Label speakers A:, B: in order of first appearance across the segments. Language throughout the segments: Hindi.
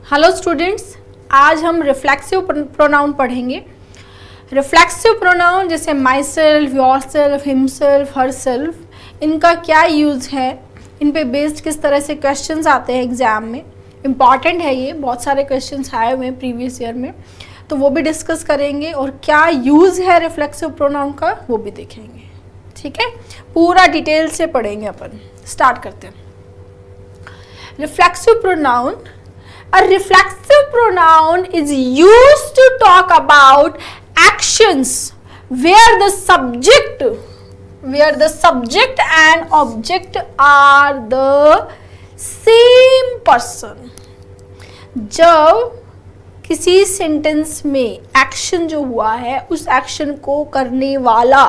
A: हेलो स्टूडेंट्स, आज हम रिफ्लेक्सिव प्रोनाउन पढ़ेंगे। रिफ्लेक्सिव प्रोनाउन जैसे my self, your self, himself, her self, इनका क्या यूज़ है, इन पे बेस्ड किस तरह से क्वेश्चंस आते हैं एग्जाम में। इम्पॉर्टेंट है ये, बहुत सारे क्वेश्चंस आए हुए हैं प्रीवियस ईयर में, तो वो भी डिस्कस करेंगे और क्या यूज़ है रिफ्लेक्सिव प्रोनाउन का वो भी देखेंगे। ठीक है, पूरा डिटेल से पढ़ेंगे अपन। स्टार्ट करते हैं। Reflexive pronoun, a reflexive pronoun is used to talk about actions where the subject and object are the same person। जब किसी सेंटेंस में एक्शन जो हुआ है उस एक्शन को करने वाला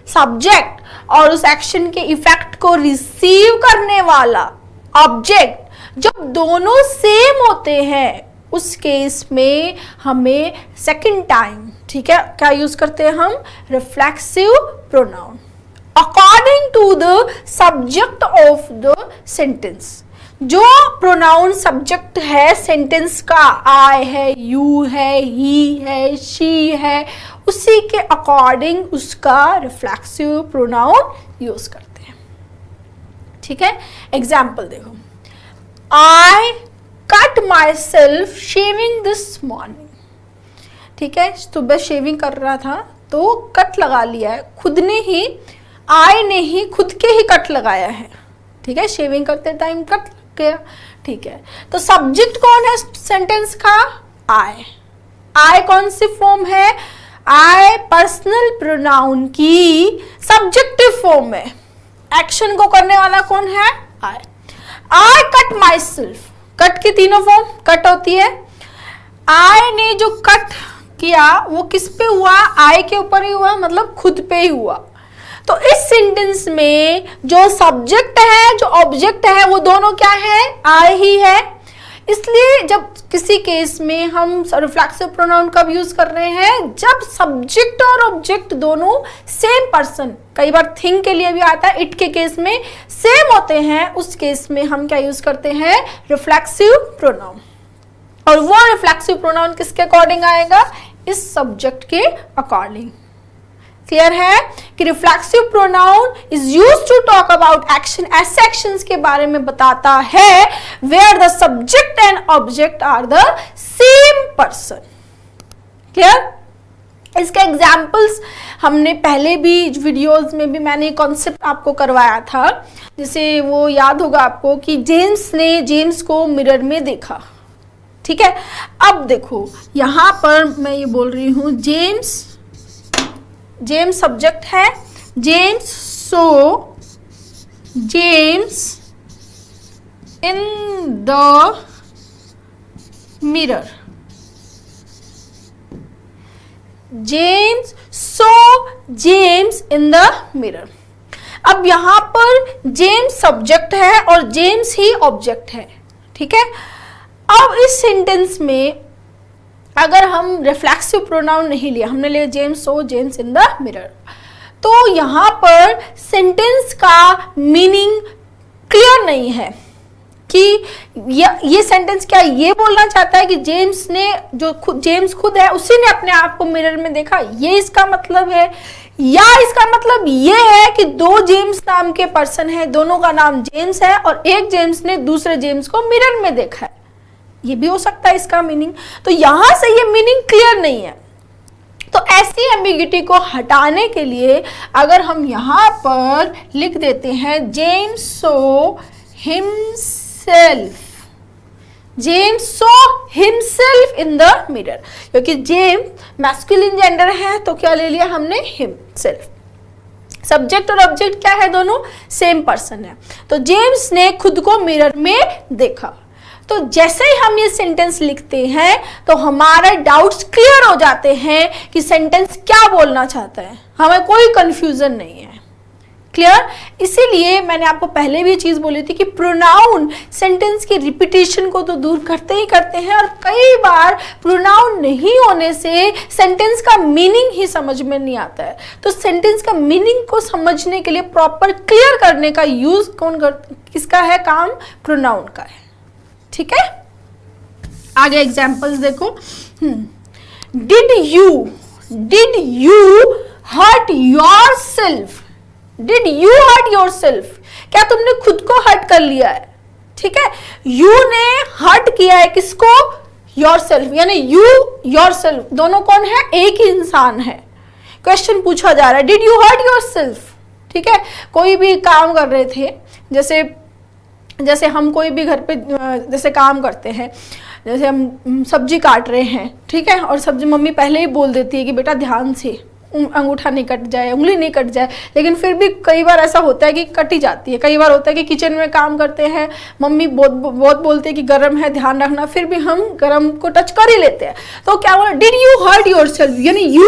A: सब्जेक्ट और उस एक्शन के इफेक्ट को रिसीव करने वाला ऑब्जेक्ट जब दोनों सेम होते हैं उस केस में हमें सेकंड टाइम, ठीक है, क्या यूज करते हैं हम? Reflexive pronoun according to the subject of the sentence. जो प्रोनाउन सब्जेक्ट है सेंटेंस का, आई है, यू है, ही है, शी है, उसी के अकॉर्डिंग उसका रिफ्लेक्सिव प्रोनाउन यूज करते हैं। ठीक है, एग्जाम्पल देखो। I cut myself shaving this morning। ठीक है, सुबह शेविंग कर रहा था तो कट लगा लिया है, खुद ने ही, आई ने ही खुद के ही कट लगाया है। ठीक है, शेविंग करते टाइम कट लग गया। ठीक है, तो सब्जेक्ट कौन है सेंटेंस का? आई। आई कौन सी फॉर्म है? आई पर्सनल प्रोनाउन की सब्जेक्टिव फॉर्म है। एक्शन को करने वाला कौन है? आई। I cut myself, कट की तीनों फॉर्म कट होती है। I ने जो कट किया वो किस पे हुआ? I के ऊपर ही हुआ, मतलब खुद पे ही हुआ। तो इस सेंटेंस में जो सब्जेक्ट है, जो ऑब्जेक्ट है, वो दोनों क्या है? I ही है। इसलिए जब किसी केस में हम रिफ्लेक्सिव प्रोनाउन कब यूज कर रहे हैं? जब सब्जेक्ट और ऑब्जेक्ट दोनों सेम पर्सन, कई बार थिंग के लिए भी आता है, इट के केस में सेम होते हैं, उस केस में हम क्या यूज करते हैं? Reflexive pronoun. और वो रिफ्लेक्सिव प्रोनाउन किसके अकॉर्डिंग आएगा? इस सब्जेक्ट के अकॉर्डिंग। क्लियर है कि reflexive pronoun is used to talk about action, ऐसे एक्शंस के बारे में बताता है where the subject and object are the same person. Clear? इसके एग्जाम्पल्स हमने पहले भी वीडियोस में भी मैंने कॉन्सेप्ट आपको करवाया था। जैसे वो याद होगा आपको कि जेम्स ने जेम्स को मिरर में देखा। ठीक है, अब देखो यहां पर मैं ये बोल रही हूं जेम्स सब्जेक्ट है, James so James in the mirror. James so James in the mirror. अब यहां पर जेम्स सब्जेक्ट है और जेम्स ही ऑब्जेक्ट है। ठीक है, अब इस सेंटेंस में अगर हम रिफ्लेक्सिव प्रोनाउन नहीं लिया, हमने लिया James so James in the mirror, तो यहां पर सेंटेंस का मीनिंग क्लियर नहीं है कि ये सेंटेंस क्या ये बोलना चाहता है कि जेम्स ने, जो जेम्स खुद है, उसी ने अपने आप को मिरर में देखा, ये इसका मतलब है, या इसका मतलब ये है कि दो जेम्स नाम के पर्सन है, दोनों का नाम जेम्स है और एक जेम्स ने दूसरे जेम्स को मिरर में देखा है। ये भी हो सकता है इसका मीनिंग। तो यहां से ये मीनिंग क्लियर नहीं है। तो ऐसी एम्बिग्यूटी को हटाने के लिए अगर हम यहां पर लिख देते हैं James so himself, James so himself in the mirror, क्योंकि जेम्स मैस्कुलिन जेंडर है तो क्या ले लिया हमने? हिमसेल्फ। सब्जेक्ट और ऑब्जेक्ट क्या है? दोनों सेम पर्सन है। तो जेम्स ने खुद को मिरर में देखा। तो जैसे ही हम ये सेंटेंस लिखते हैं तो हमारे डाउट्स क्लियर हो जाते हैं कि सेंटेंस क्या बोलना चाहता है, हमें कोई कंफ्यूजन नहीं है। क्लियर? इसीलिए मैंने आपको पहले भी ये चीज बोली थी कि प्रोनाउन सेंटेंस की रिपीटेशन को तो दूर करते ही करते हैं, और कई बार प्रोनाउन नहीं होने से सेंटेंस का मीनिंग ही समझ में नहीं आता है। तो सेंटेंस का मीनिंग को समझने के लिए प्रॉपर क्लियर करने का यूज किसका है? काम प्रोनाउन का है। ठीक है, आगे एग्जाम्पल्स देखो। Did you hurt yourself? Did you hurt yourself? क्या तुमने खुद को हर्ट कर लिया है? ठीक है, यू ने हर्ट किया है किसको? योर सेल्फ, यानी यू योर सेल्फ दोनों कौन है? एक ही इंसान है। क्वेश्चन पूछा जा रहा है did you hurt yourself? ठीक है, कोई भी काम कर रहे थे, जैसे हम कोई भी घर पे जैसे काम करते हैं, जैसे हम सब्जी काट रहे हैं, ठीक है, और सब्जी मम्मी पहले ही बोल देती है कि बेटा ध्यान से अंगूठा नहीं कट जाए, उंगली नहीं कट जाए, लेकिन फिर भी कई बार ऐसा होता है कि कटी जाती है। कई बार होता है कि किचन में काम करते हैं, मम्मी बहुत बोलते हैं कि गर्म है ध्यान रखना, फिर भी हम गर्म को टच कर ही लेते हैं। तो क्या बोला? Did you hurt yourself, यानी यू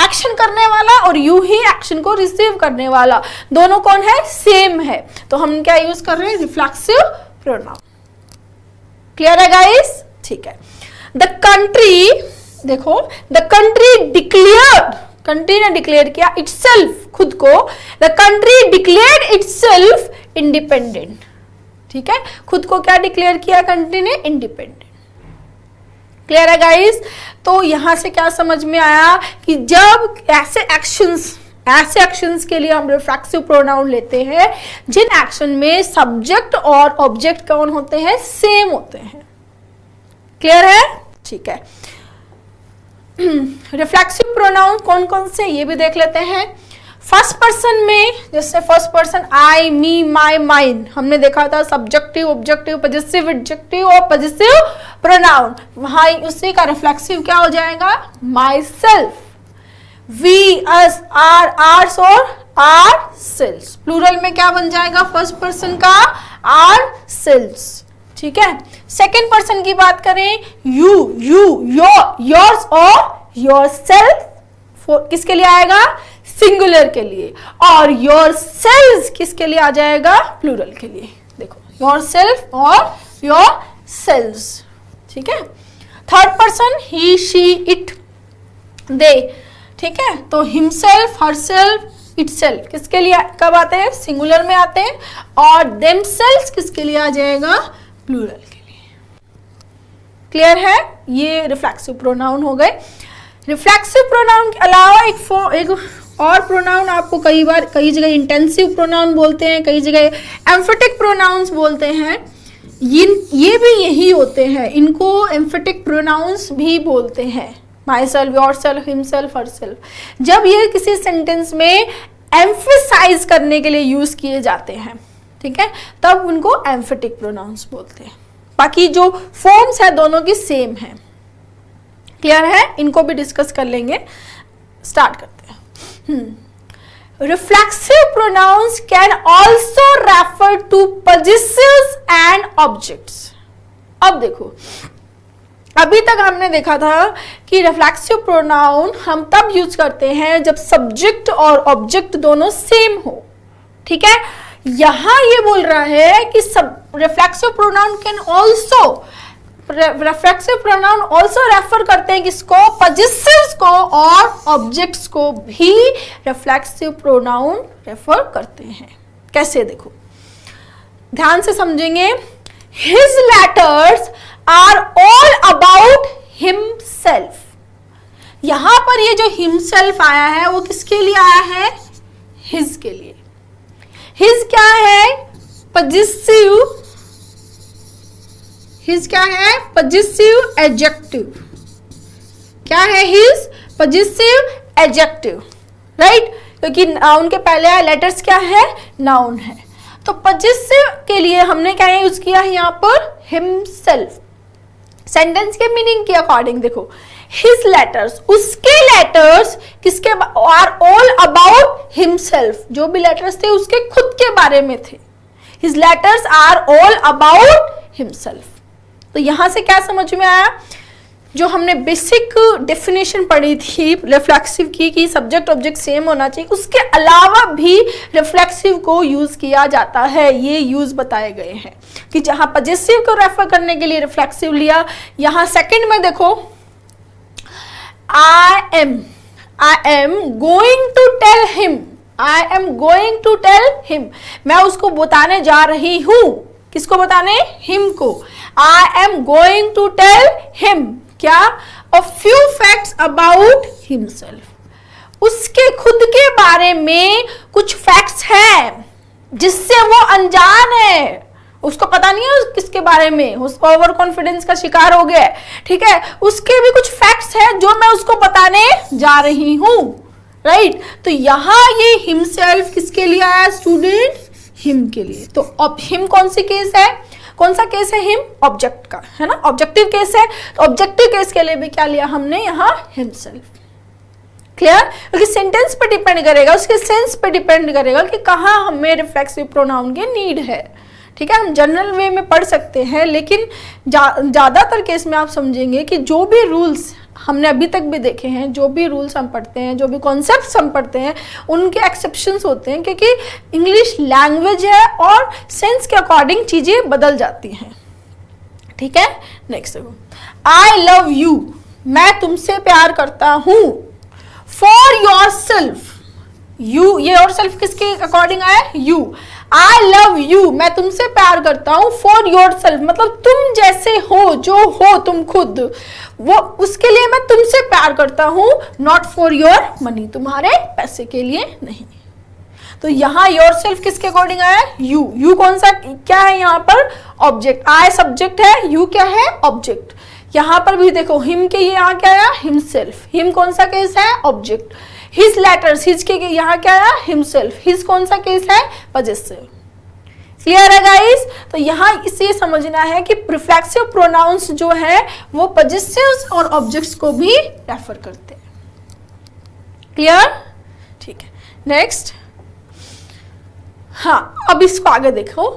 A: एक्शन करने वाला और यू ही एक्शन को रिसीव करने वाला, दोनों कौन है? सेम है। तो हम क्या यूज कर रहे हैं? Reflexive pronoun. क्लियर है गाइस? ठीक है। द कंट्री, देखो, द कंट्री डिक्लेयर्ड, कंट्री ने डिक्लेयर किया इटसेल्फ, खुद को। The country declared itself independent. ठीक है, खुद को क्या डिक्लेयर किया कंट्री ने? इंडिपेंडेंट। क्लियर है गाइस? तो यहां से क्या समझ में आया कि जब ऐसे एक्शंस के लिए हम रिफ्लेक्सिव प्रोनाउन लेते हैं जिन एक्शन में सब्जेक्ट और ऑब्जेक्ट कौन होते हैं? सेम होते हैं। क्लियर है? ठीक है। रिफ्लेक्सिव प्रोनाउन कौन कौन से ये भी देख लेते हैं। फर्स्ट पर्सन में, जैसे first person I, me, my, mine, हमने देखा था सब्जेक्टिव, ऑब्जेक्टिव, पजेसिव, एडजेक्टिव और पजेसिव प्रोनाउन, वहां उसी का रिफ्लेक्सिव क्या हो जाएगा? Myself. We, us, our, ours और आर सेल्स। प्लूरल में क्या बन जाएगा फर्स्ट पर्सन का? Ourselves. ठीक है। सेकेंड पर्सन की बात करें, यू, योर्स और योर सेल्फ किसके लिए आएगा? सिंगुलर के लिए। और योर सेल्स किसके लिए आ जाएगा? प्लूरल के लिए। देखो, योर सेल्फ और योर सेल्स। ठीक है। Third person he, she, it, they. ठीक है, तो हिमसेल्फ, हरसेल्फ, इटसेल्फ किसके लिए कब आते हैं? सिंगुलर में आते हैं। और देमसेल्फ किसके लिए आ जाएगा? प्लूरल के लिए। क्लियर है? ये रिफ्लेक्सिव प्रोनाउन हो गए। रिफ्लेक्सिव प्रोनाउन के अलावा एक और प्रोनाउन आपको कई जगह इंटेंसिव प्रोनाउन बोलते हैं, कई जगह एम्फेटिक प्रोनाउंस बोलते हैं। ये भी यही होते हैं, इनको एम्फेटिक प्रोनाउंस भी बोलते हैं। My self, your self, himself, herself. जब ये किसी सेंटेंस में एम्फसाइज करने के लिए यूज किए जाते हैं, ठीक है, तब उनको एम्फेटिक प्रोनाउंस बोलते हैं। बाकी जो फॉर्म्स है दोनों की सेम है। क्लियर है? इनको भी डिस्कस कर लेंगे। स्टार्ट करते हैं। Reflexive pronouns can also refer to possessives and objects. अब देखो, अभी तक हमने देखा था कि रिफ्लेक्सिव प्रोनाउन हम तब यूज करते हैं जब सब्जेक्ट और ऑब्जेक्ट दोनों सेम हो। ठीक है, यहां ये बोल रहा है कि reflexive pronoun can also, reflexive pronoun also refer करते हैं किसको? पजेसिव्स को और ऑब्जेक्ट्स को भी रिफ्लेक्सिव प्रोनाउन रेफर करते हैं। कैसे? देखो, ध्यान से समझेंगे। His letters are all about himself। यहां पर ये जो himself आया है वो किसके लिए आया है? his के लिए। his क्या है? possessive। his क्या है? possessive adjective। क्या है his? possessive adjective, right? क्योंकि नाउन के पहले लेटर्स क्या है? नाउन है। तो पजेसिव के लिए हमने क्या यूज किया है यहाँ पर? हिमसेल्फ। सेंटेंस के मीनिंग के अकॉर्डिंग देखो, हिज लेटर्स, उसके लेटर्स किसके? Are all about himself. जो भी लेटर्स थे उसके खुद के बारे में थे। His letters are all about himself. तो यहां से क्या समझ में आया? जो हमने बेसिक डेफिनेशन पढ़ी थी रिफ्लेक्सिव की कि सब्जेक्ट ऑब्जेक्ट सेम होना चाहिए, उसके अलावा भी रिफ्लेक्सिव को यूज किया जाता है। ये यूज बताए गए हैं कि जहां पजेसिव को रेफर करने के लिए रिफ्लेक्सिव लिया। यहां सेकंड में देखो, I am going to tell him, I am going to tell him, मैं उसको बताने जा रही हूं। किसको बताने? हिम को। I am going to tell him क्या? A few facts about himself. उसके खुद के बारे में कुछ फैक्ट्स हैं जिससे वो अनजान है, उसको पता नहीं है किसके बारे में, उसको ओवर कॉन्फिडेंस का शिकार हो गया है, ठीक है। उसके भी कुछ फैक्ट्स हैं जो मैं उसको बताने जा रही हूं, राइट। तो यहां ये हिमसेल्फ किसके लिए आया स्टूडेंट? हिम के लिए। तो अब हिम कौन सी केस है? कौन सा केस है? हिम ऑब्जेक्ट का, है ना, ऑब्जेक्टिव केस है। तो ऑब्जेक्टिव केस के लिए भी क्या लिया हमने यहाँ? हिमसेल्फ। क्लियर? क्योंकि सेंटेंस पे डिपेंड करेगा, उसके सेंस पे डिपेंड करेगा कि कहाँ हमें रिफ्लेक्सिव प्रोनाउन की नीड है, ठीक है। हम जनरल वे में पढ़ सकते हैं, लेकिन ज्यादातर केस में आप समझेंगे कि जो भी रूल्स हमने अभी तक भी देखे हैं, जो भी रूल्स हम पढ़ते हैं, जो भी कॉन्सेप्ट्स हम पढ़ते हैं, उनके एक्सेप्शंस होते हैं, क्योंकि इंग्लिश लैंग्वेज है और सेंस के अकॉर्डिंग चीजें बदल जाती हैं, ठीक है। नेक्स्ट देखो, आई लव यू, मैं तुमसे प्यार करता हूं। फॉर योर सेल्फ, यू, ये और सेल्फ किसके अकॉर्डिंग आया? यू। आई लव यू, मैं तुमसे प्यार करता हूं। फॉर योर सेल्फ मतलब तुम जैसे हो, जो हो तुम खुद, वो उसके लिए मैं तुमसे प्यार करता हूं। नॉट फॉर योर मनी, तुम्हारे पैसे के लिए नहीं। तो यहां योर सेल्फ किसके अकॉर्डिंग आया? यू। यू कौन सा क्या है यहाँ पर? ऑब्जेक्ट। आई सब्जेक्ट है, यू क्या है? ऑब्जेक्ट। यहां पर भी देखो हिम के यहाँ क्या आया? हिमसेल्फ। हिम कौन सा केस है? ऑब्जेक्ट। हिज लेटर्स, हिज के यहाँ क्या आया? हिमसेल्फ। हिज कौन सा केस है? पजेसिव। क्लियर है गाइस? तो यहाँ इसे समझना है कि रिफ्लेक्सिव प्रोनाउंस जो है वो पजेसिव्स और ऑब्जेक्ट्स को भी रेफर करते हैं। क्लियर? ठीक है। नेक्स्ट, हाँ, अब इसको आगे देखो।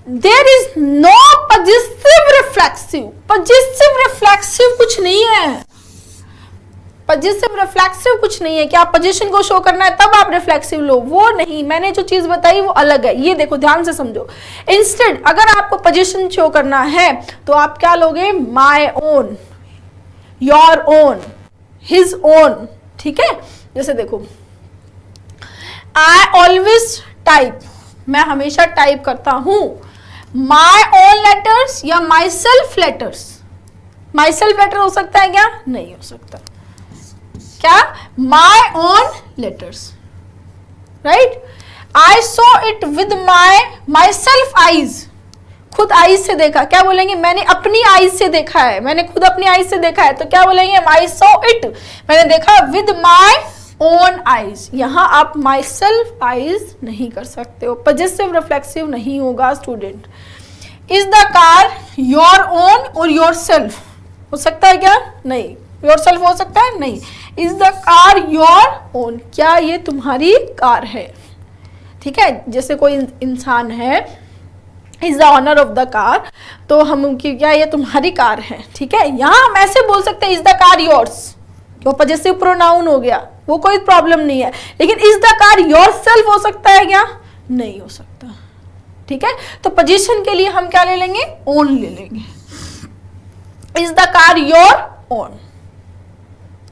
A: There is no possessive reflexive. Possessive reflexive कुछ नहीं है। पजेसिव रिफ्लेक्सिव कुछ नहीं है कि आप पोजीशन को शो करना है तब आप रिफ्लेक्सिव लो, वो नहीं। मैंने जो चीज बताई वो अलग है। ये देखो ध्यान से समझो। इंस्टेड अगर आपको पोजीशन शो करना है तो आप क्या लोगे? My own, your own, his own, ठीक है। जैसे देखो, आई ऑलवेज टाइप, मैं हमेशा टाइप करता हूं। माय ओन लेटर्स या myself letters? Myself letter हो सकता है क्या? नहीं हो सकता। क्या? My own letters, right. I saw it with myself eyes, खुद आईज से देखा। क्या बोलेंगे? मैंने अपनी आईज से देखा है, मैंने खुद अपनी आईज से देखा है। तो क्या बोलेंगे? आई सॉ इट, मैंने देखा विद माई ओन आईज। यहां आप माई सेल्फ आईज नहीं कर सकते हो, पजेसिव रिफ्लेक्सिव नहीं होगा student. Is the car your own और योर सेल्फ हो सकता है क्या? नहीं। योर सेल्फ हो सकता है? नहीं। Is the car your own, क्या ये तुम्हारी कार है? ठीक है। जैसे कोई इंसान है, is the owner of the car, तो हम क्या ये तुम्हारी कार है, ठीक है। यहां हम ऐसे बोल सकते हैं इज द कार योर्स, वो पजेसिव प्रोनाउन हो गया, वो कोई प्रॉब्लम नहीं है। लेकिन is the car your self हो सकता है क्या? नहीं हो सकता, ठीक है। तो पोजीशन के लिए हम क्या ले लेंगे? ओन ले लेंगे। Is the car your own.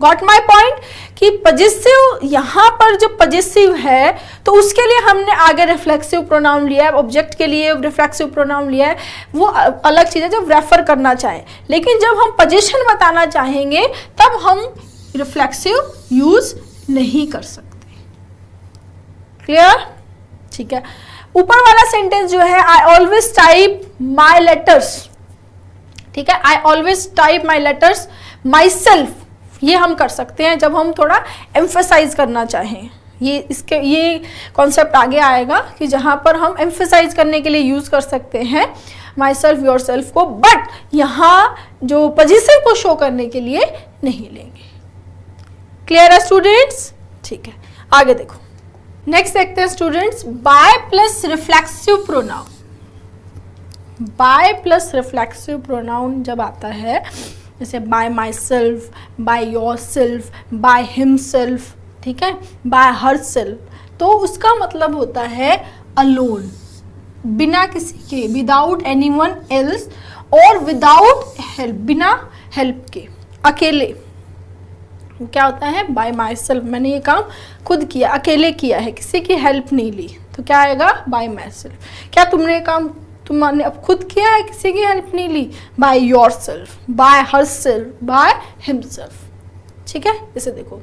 A: Got my point? कि पजेसिव, यहां पर जो पजेसिव है तो उसके लिए हमने आगे रिफ्लेक्सिव प्रोनाउन लिया है, ऑब्जेक्ट के लिए रिफ्लेक्सिव प्रोनाउन लिया है, वो अलग चीज है जब रेफर करना चाहें। लेकिन जब हम पोजीशन बताना चाहेंगे तब हम रिफ्लेक्सिव यूज नहीं कर सकते। क्लियर? ठीक है। ऊपर वाला सेंटेंस जो है, I always type my letters, ठीक है। I always type my letters my self, ये हम कर सकते हैं जब हम थोड़ा एम्फेसाइज करना चाहें। ये कॉन्सेप्ट आगे आएगा कि जहां पर हम एम्फेसाइज करने के लिए यूज कर सकते हैं माई सेल्फ, योर सेल्फ को, बट यहां जो पजेसिव को शो करने के लिए नहीं लेंगे। क्लियर है स्टूडेंट्स? ठीक है। आगे देखो, नेक्स्ट देखते हैं students, by plus reflexive pronoun. By plus reflexive pronoun जब आता है, जैसे by myself, by yourself, by himself, ठीक है, बाय हर सेल्फ, तो उसका मतलब होता है अलोन, बिना किसी के, विदाउट एनीवन एल्स, और विदाउट हेल्प, बिना हेल्प के, अकेले। क्या होता है? बाय माई सेल्फ, मैंने ये काम खुद किया, अकेले किया है, किसी की हेल्प नहीं ली, तो क्या आएगा? Bye my self. क्या तुमने ये काम तुमने अब खुद किया है, किसी की हेल्प नहीं ली। By yourself, by herself, by himself. ठीक है, जैसे देखो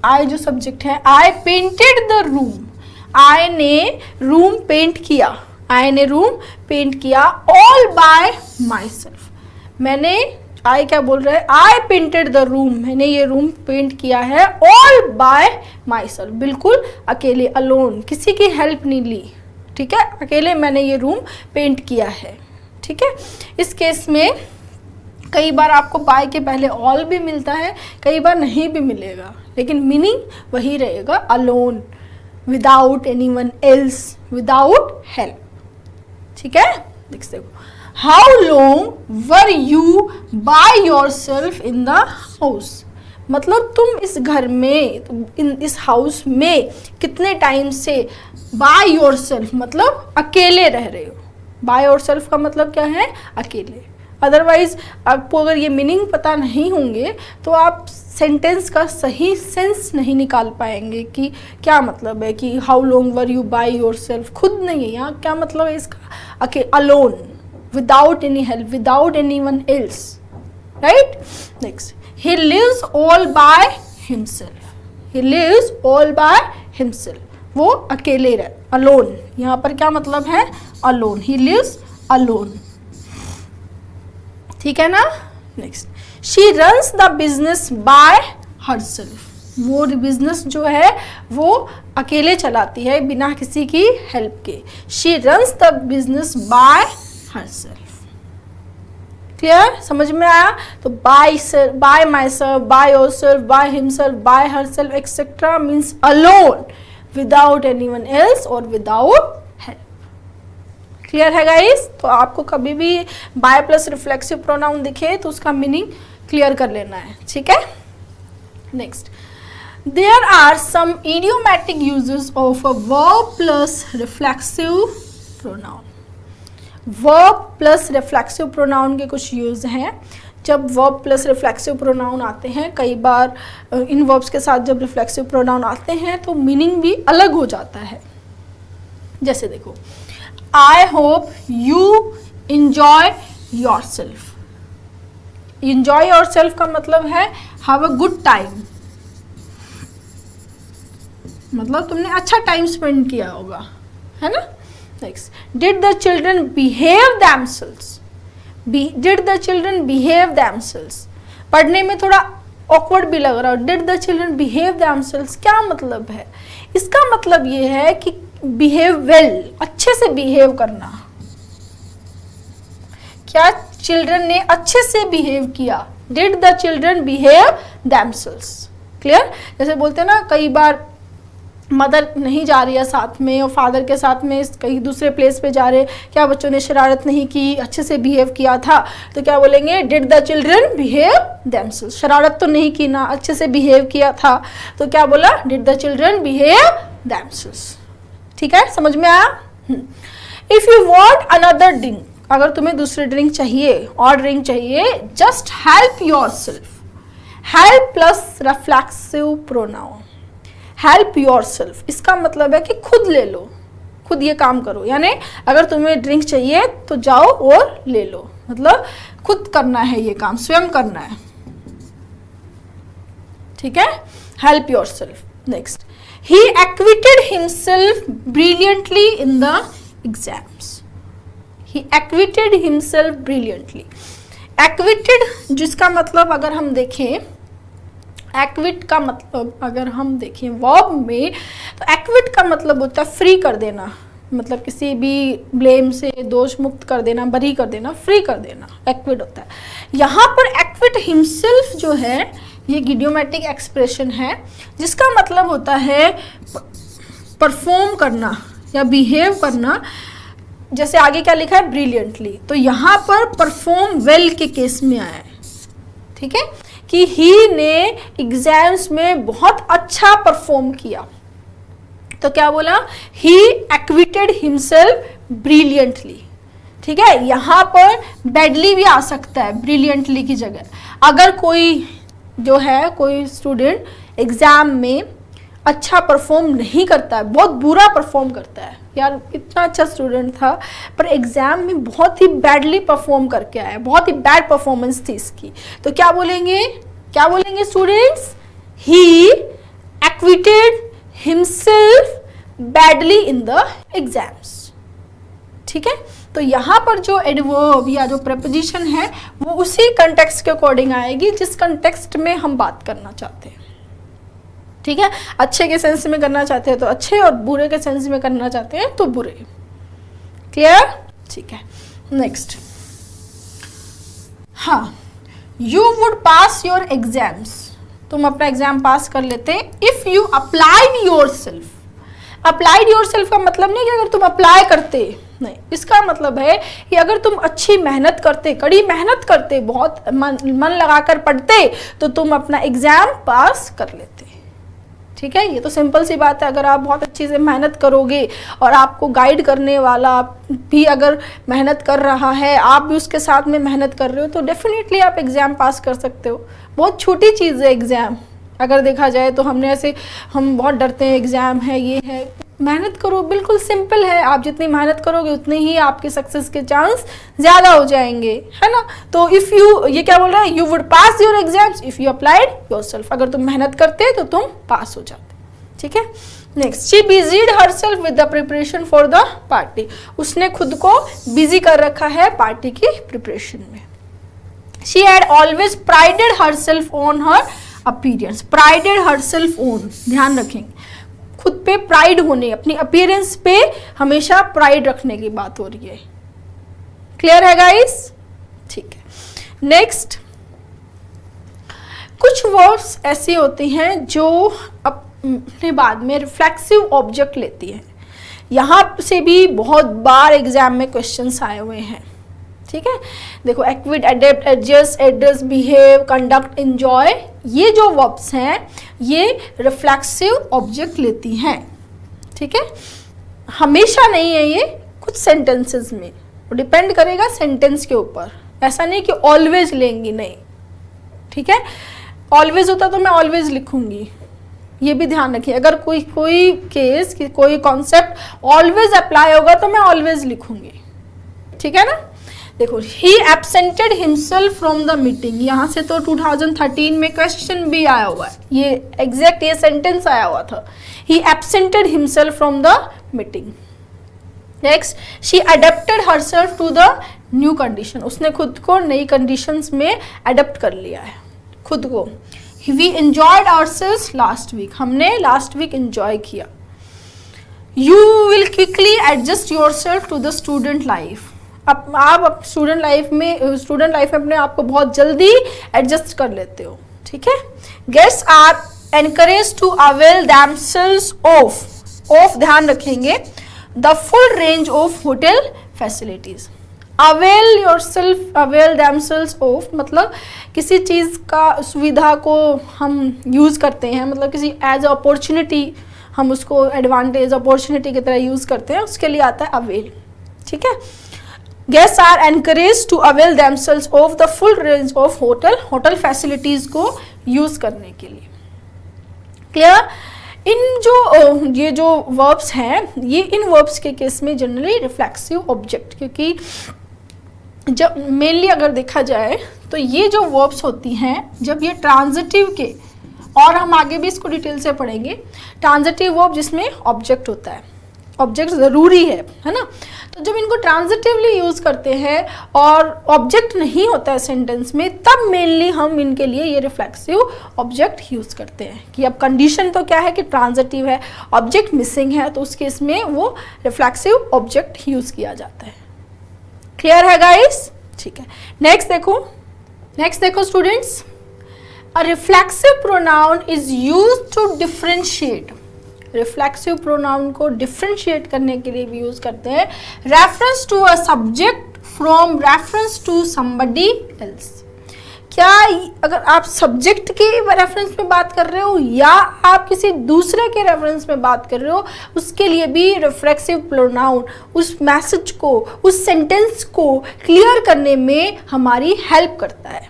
A: आई जो सब्जेक्ट है, I painted the room, I ने रूम पेंट किया, आई ने रूम पेंट किया ऑल बाय माई सेल्फ। मैंने, आई क्या बोल रहा है, आई पेंटेड द रूम, मैंने ये रूम पेंट किया है ऑल बाय माई सेल्फ, बिल्कुल अकेले, अलोन, किसी की हेल्प नहीं ली। ठीक है, अकेले मैंने ये रूम पेंट किया है। ठीक है, इस केस में कई बार आपको बाय के पहले ऑल भी मिलता है, कई बार नहीं भी मिलेगा, लेकिन मीनिंग वही रहेगा, alone, without anyone else, without help. ठीक है, देख देखो, how long were you by your self in the house, मतलब तुम इस घर में, इस हाउस में कितने टाइम से, बाय योर सेल्फ मतलब अकेले रह रहे हो। बाय योर सेल्फ का मतलब क्या है, अकेले। अदरवाइज आपको अगर ये मीनिंग पता नहीं होंगे तो आप सेंटेंस का सही सेंस नहीं निकाल पाएंगे कि क्या मतलब है, कि how long were you by your self, खुद नहीं है यहाँ, क्या मतलब है इसका, alone, without any help, without anyone else, right. Next, he lives all by himself, he lives all by himself, वो अकेले रहे, alone, यहाँ पर क्या मतलब है, alone, he lives alone। ठीक है ना। Next, she runs the business by herself, वो बिजनेस जो है वो अकेले चलाती है बिना किसी की हेल्प के। she runs the business by herself। Clear, समझ में आया। तो bye myself, by yourself, by himself, bye her self etcetera means alone, without anyone else और विदाउट हेल्प। क्लियर है गाइस। तो आपको कभी भी बाय प्लस रिफ्लेक्सिव प्रोनाउन दिखे तो उसका मीनिंग क्लियर कर लेना है। ठीक है। Next, there are some idiomatic uses of a verb plus reflexive pronoun. Verb plus reflexive pronoun के कुछ यूज़ हैं। जब वर्ब प्लस रिफ्लेक्सिव प्रोनाउन आते हैं, कई बार इन वर्ब्स के साथ जब रिफ्लेक्सिव प्रोनाउन आते हैं तो मीनिंग भी अलग हो जाता है। जैसे देखो, I hope you enjoy your self. Enjoy your self का मतलब है हैव अ गुड टाइम, मतलब तुमने अच्छा टाइम स्पेंड किया होगा, है ना। Next, did the children behave themselves? Did the children behave themselves? पढ़ने में थोड़ा awkward भी लग रहा है। Did the children behave themselves क्या मतलब है? इसका मतलब ये है कि behave well, अच्छे से behave करना। क्या चिल्ड्रन ने अच्छे से behave किया? Did the children behave themselves? Clear? जैसे बोलते हैं ना, कई बार मदर नहीं जा रही है साथ में और फादर के साथ में कहीं दूसरे प्लेस पे जा रहे, क्या बच्चों ने शरारत नहीं की, अच्छे से बिहेव किया था, तो क्या बोलेंगे, did the children behave themselves. शरारत तो नहीं की ना, अच्छे से बिहेव किया था, तो क्या बोला, did the children behave themselves. ठीक है, समझ में आया। If you want another drink, अगर तुम्हें दूसरी ड्रिंक चाहिए और ड्रिंक चाहिए, just help yourself. Help plus reflexive pronoun, help your self, इसका मतलब है कि खुद ले लो, खुद ये काम करो। यानी अगर तुम्हें ड्रिंक चाहिए तो जाओ और ले लो, मतलब खुद करना है ये काम, स्वयं करना है। ठीक है, help your self. Next, he acquitted himself brilliantly in the exams. He acquitted himself brilliantly. Acquitted जिसका मतलब अगर हम देखें, एक्विट का मतलब अगर हम देखें वर्ब में, तो एक्विट का मतलब होता है फ्री कर देना, मतलब किसी भी ब्लेम से दोष मुक्त कर देना, बरी कर देना, फ्री कर देना, एक्विट होता है। यहाँ पर एक्विट हिमसेल्फ जो है ये इडियोमैटिक एक्सप्रेशन है जिसका मतलब होता है परफॉर्म करना या बिहेव करना। जैसे आगे क्या लिखा है, ब्रिलियंटली, तो यहाँ पर परफॉर्म वेल के केस में आया है। ठीक है, कि ही ने एग्जाम्स में बहुत अच्छा परफॉर्म किया, तो क्या बोला, ही एक्विटेड हिमसेल्फ ब्रिलियंटली। ठीक है, यहाँ पर बैडली भी आ सकता है ब्रिलियंटली की जगह। अगर कोई जो है, कोई स्टूडेंट एग्जाम में अच्छा परफॉर्म नहीं करता है, बहुत बुरा परफॉर्म करता है यार इतना अच्छा स्टूडेंट था पर एग्जाम में बहुत ही बैडली परफॉर्म करके आया, बहुत ही बैड परफॉर्मेंस थी इसकी, तो क्या बोलेंगे students? He acquitted himself badly in the exams. ठीक है, तो यहाँ पर जो एडवर्ब या जो प्रेपोजिशन है वो उसी कंटेक्स्ट के अकॉर्डिंग आएगी जिस कंटेक्स्ट में हम बात करना चाहते हैं। ठीक है, अच्छे के सेंस में करना चाहते हैं तो अच्छे और बुरे के सेंस में करना चाहते हैं तो बुरे। क्लियर? ठीक है, नेक्स्ट। हाँ, you would pass your exams, तुम अपना एग्जाम पास कर लेते if you applied your self. Applied your self का मतलब नहीं कि अगर तुम अप्लाई करते, नहीं, इसका मतलब है कि अगर तुम अच्छी मेहनत करते, कड़ी मेहनत करते, बहुत मन लगाकर पढ़ते तो तुम अपना एग्जाम पास कर लेते। ठीक है, ये तो सिंपल सी बात है। अगर आप बहुत अच्छी से मेहनत करोगे और आपको गाइड करने वाला भी अगर मेहनत कर रहा है, आप भी उसके साथ में मेहनत कर रहे हो तो डेफिनेटली आप एग्ज़ाम पास कर सकते हो। बहुत छोटी चीज़ है एग्ज़ाम, अगर देखा जाए तो हम बहुत डरते हैं, एग्ज़ाम है, ये है, मेहनत करो, बिल्कुल सिंपल है। आप जितनी मेहनत करोगे उतने ही आपके सक्सेस के चांस ज़्यादा हो जाएंगे, है ना। तो इफ़ यू, ये क्या बोल रहा है, you would pass your exams if you applied yourself. अगर तुम मेहनत करते तो तुम पास हो जाते। ठीक है, next. She busied herself with the preparation for the party. उसने खुद को बिजी कर रखा है पार्टी की प्रिपरेशन में। She had always प्राइडेड herself on her appearance. प्राइडेड herself on, ध्यान रखेंगे, खुद पे प्राइड होने, अपनी अपीयरेंस पे हमेशा प्राइड रखने की बात हो रही है। क्लियर है गाइस? ठीक है, नेक्स्ट। कुछ वर्ब्स ऐसी होती हैं जो अपने बाद में रिफ्लेक्सिव ऑब्जेक्ट लेती हैं। यहाँ से भी बहुत बार एग्जाम में क्वेश्चंस आए हुए हैं। ठीक है, देखो, acquit, adapt, adjust, address, behave, conduct, enjoy, ये जो वर्ब्स हैं ये रिफ्लेक्सिव ऑब्जेक्ट लेती हैं। ठीक है, हमेशा नहीं है ये, कुछ सेंटेंसेस में, डिपेंड करेगा सेंटेंस के ऊपर। ऐसा नहीं कि ऑलवेज लेंगी, नहीं। ठीक है, ऑलवेज होता तो मैं ऑलवेज लिखूंगी, ये भी ध्यान रखिए। अगर कोई केस, कोई कॉन्सेप्ट ऑलवेज अप्लाई होगा तो मैं ऑलवेज लिखूंगी। ठीक है ना। देखो, ही absented himself from the meeting, यहाँ से तो 2013 में क्वेश्चन भी आया हुआ है, ये एग्जैक्ट ये सेंटेंस आया हुआ था, he absented himself from the meeting. Next, she adapted herself to the new condition, उसने खुद को नई कंडीशंस में अडेप्ट कर लिया है खुद को। We enjoyed ourselves last week, हमने लास्ट वीक एंजॉय किया। You will quickly adjust yourself to the student life, आप स्टूडेंट लाइफ में अपने आप को बहुत जल्दी एडजस्ट कर लेते हो। ठीक है। Guests are encourage to avail themselves of, ध्यान रखेंगे, the full range of hotel facilities. Avail yourself, avail themselves of मतलब किसी चीज़ का सुविधा को हम यूज़ करते हैं, मतलब किसी एज अपॉर्चुनिटी हम उसको एडवांटेज अपॉर्चुनिटी की तरह यूज़ करते हैं, उसके लिए आता है अवेल। ठीक है। Guests are encouraged to avail themselves of the full range of hotel facilities को यूज करने के लिए। क्लियर। ये जो वर्ब्स हैं, ये इन वर्ब्स के केस में जनरली रिफ्लेक्सिव ऑब्जेक्ट, क्योंकि जब मेनली अगर देखा जाए तो ये जो वर्ब्स होती हैं जब ये ट्रांजिटिव के, और हम आगे भी इसको डिटेल से पढ़ेंगे, ट्रांजिटिव वर्ब जिसमें ऑब्जेक्ट होता है, ऑब्जेक्ट ज़रूरी है ना, तो जब इनको ट्रांजिटिवली यूज़ करते हैं और ऑब्जेक्ट नहीं होता है सेंटेंस में, तब मेनली हम इनके लिए ये रिफ्लेक्सिव ऑब्जेक्ट यूज़ करते हैं कि अब कंडीशन तो क्या है कि ट्रांजिटिव है, ऑब्जेक्ट मिसिंग है, तो उस केस में वो रिफ्लेक्सिव ऑब्जेक्ट यूज़ किया जाता है। क्लियर है गाइस? ठीक है। नेक्स्ट देखो students, a reflexive pronoun is used to differentiate, reflexive pronoun को डिफरेंशिएट करने के लिए भी यूज करते हैं reference to a subject from reference to somebody else. क्या अगर आप सब्जेक्ट के रेफरेंस में बात कर रहे हो या आप किसी दूसरे के रेफरेंस में बात कर रहे हो, उसके लिए भी रिफ्लेक्सिव प्रोनाउन उस मैसेज को, उस सेंटेंस को क्लियर करने में हमारी हेल्प करता है।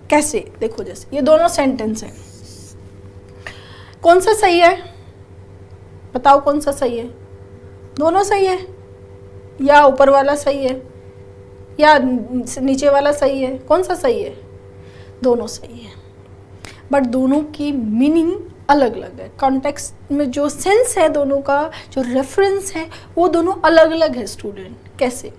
A: कैसे? देखो, जैसे ये दोनों सेंटेंस हैं, कौन सा सही है बताओ, कौन सा सही है? दोनों सही है, या ऊपर वाला सही है, या नीचे वाला सही है? कौन सा सही है? दोनों सही है, बट दोनों की मीनिंग अलग अलग है। कॉन्टेक्स्ट में जो सेंस है दोनों का, जो रेफरेंस है, वो दोनों अलग अलग है स्टूडेंट। कैसे?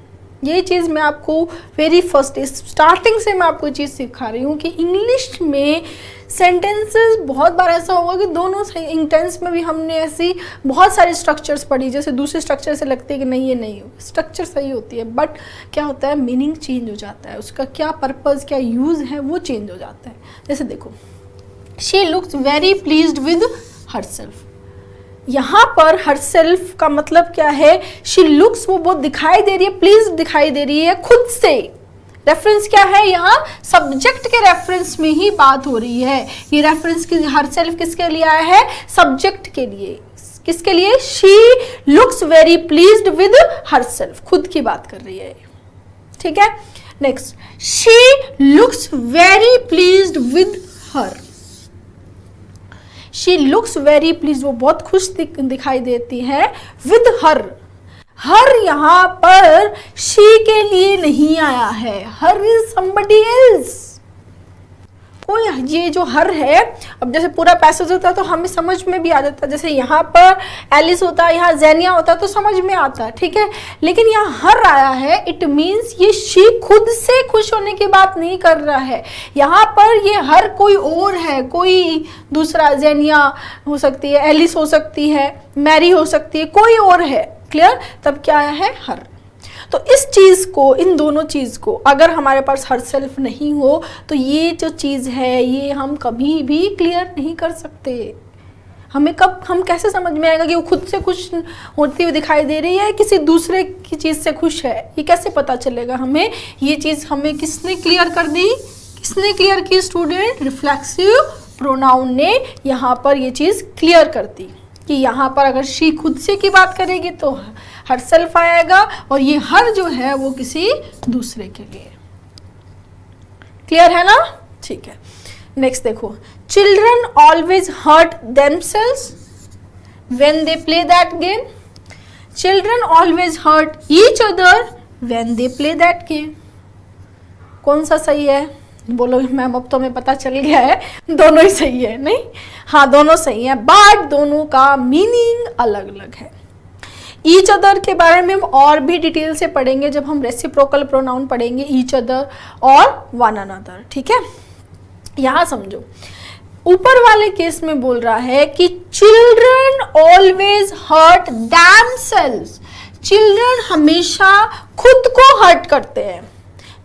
A: ये चीज़ मैं आपको वेरी फर्स्ट स्टार्टिंग से मैं आपको चीज़ सिखा रही हूँ कि इंग्लिश में सेंटेंसेस बहुत बार ऐसा होगा कि दोनों सही। इंटेंस में भी हमने ऐसी बहुत सारी स्ट्रक्चर्स पढ़ी, जैसे दूसरे स्ट्रक्चर से लगती है कि नहीं ये नहीं हो, स्ट्रक्चर सही होती है, बट क्या होता है, मीनिंग चेंज हो जाता है, उसका क्या पर्पज़, क्या यूज़ है, वो चेंज हो जाता है। जैसे देखो, she looks very pleased with herself. यहाँ पर हरसेल्फ का मतलब क्या है? शी लुक्स, वो बहुत दिखाई दे रही है, प्लीज दिखाई दे रही है खुद से। रेफरेंस क्या है यहाँ? सब्जेक्ट के रेफरेंस में ही बात हो रही है। ये रेफरेंस की हरसेल्फ किसके लिए आया है? सब्जेक्ट के लिए। किसके लिए? She looks very pleased with herself, खुद की बात कर रही है। ठीक है, next, she looks very pleased with her. She looks very please, वो बहुत खुश दिखाई देती है। विद हर, हर यहाँ पर शी के लिए नहीं आया है, हर इज समबडी एल्स। कोई, ये जो हर है, अब जैसे पूरा पैसेज होता है तो हमें समझ में भी आ जाता है। जैसे यहाँ पर एलिस होता है, यहाँ जेनिया होता है तो समझ में आता है, ठीक है। लेकिन यहाँ हर आया है, इट मीन्स ये शी खुद से खुश होने की बात नहीं कर रहा है। यहाँ पर ये हर कोई और है, कोई दूसरा, जेनिया हो सकती है, एलिस हो सकती है, मैरी हो सकती है, कोई और है। क्लियर? तब क्या आया है? हर। तो इस चीज़ को, इन दोनों चीज़ को अगर हमारे पास हरसेल्फ नहीं हो तो ये जो चीज़ है ये हम कभी भी क्लियर नहीं कर सकते। हमें कब, हम कैसे समझ में आएगा कि वो खुद से खुश होती हुई दिखाई दे रही है, किसी दूसरे की चीज़ से खुश है? ये कैसे पता चलेगा हमें? ये चीज़ हमें किसने क्लियर कर दी? किसने क्लियर की स्टूडेंट? रिफ्लेक्सिव प्रोनाउन ने यहाँ पर ये चीज़ क्लियर कर दी कि यहाँ पर अगर शी खुद से की बात करेगी तो हरसेल्फ आएगा, और ये हर जो है वो किसी दूसरे के लिए। क्लियर है ना? ठीक है, नेक्स्ट देखो, children always hurt themselves when they play that game. Children always hurt each other when they play that game. कौन सा सही है? बोलो मैम, अब तो हमें पता चल गया है दोनों ही सही है। नहीं, हाँ दोनों सही है, बट दोनों का मीनिंग अलग अलग है। ईच अदर के बारे में हम और भी डिटेल से पढ़ेंगे जब हम रेसिप्रोकल प्रोनाउन पढ़ेंगे, ईच अदर और वन अनदर। ठीक है, यहाँ समझो, ऊपर वाले केस में बोल रहा है कि children always hurt themselves. Children हमेशा खुद को हर्ट करते हैं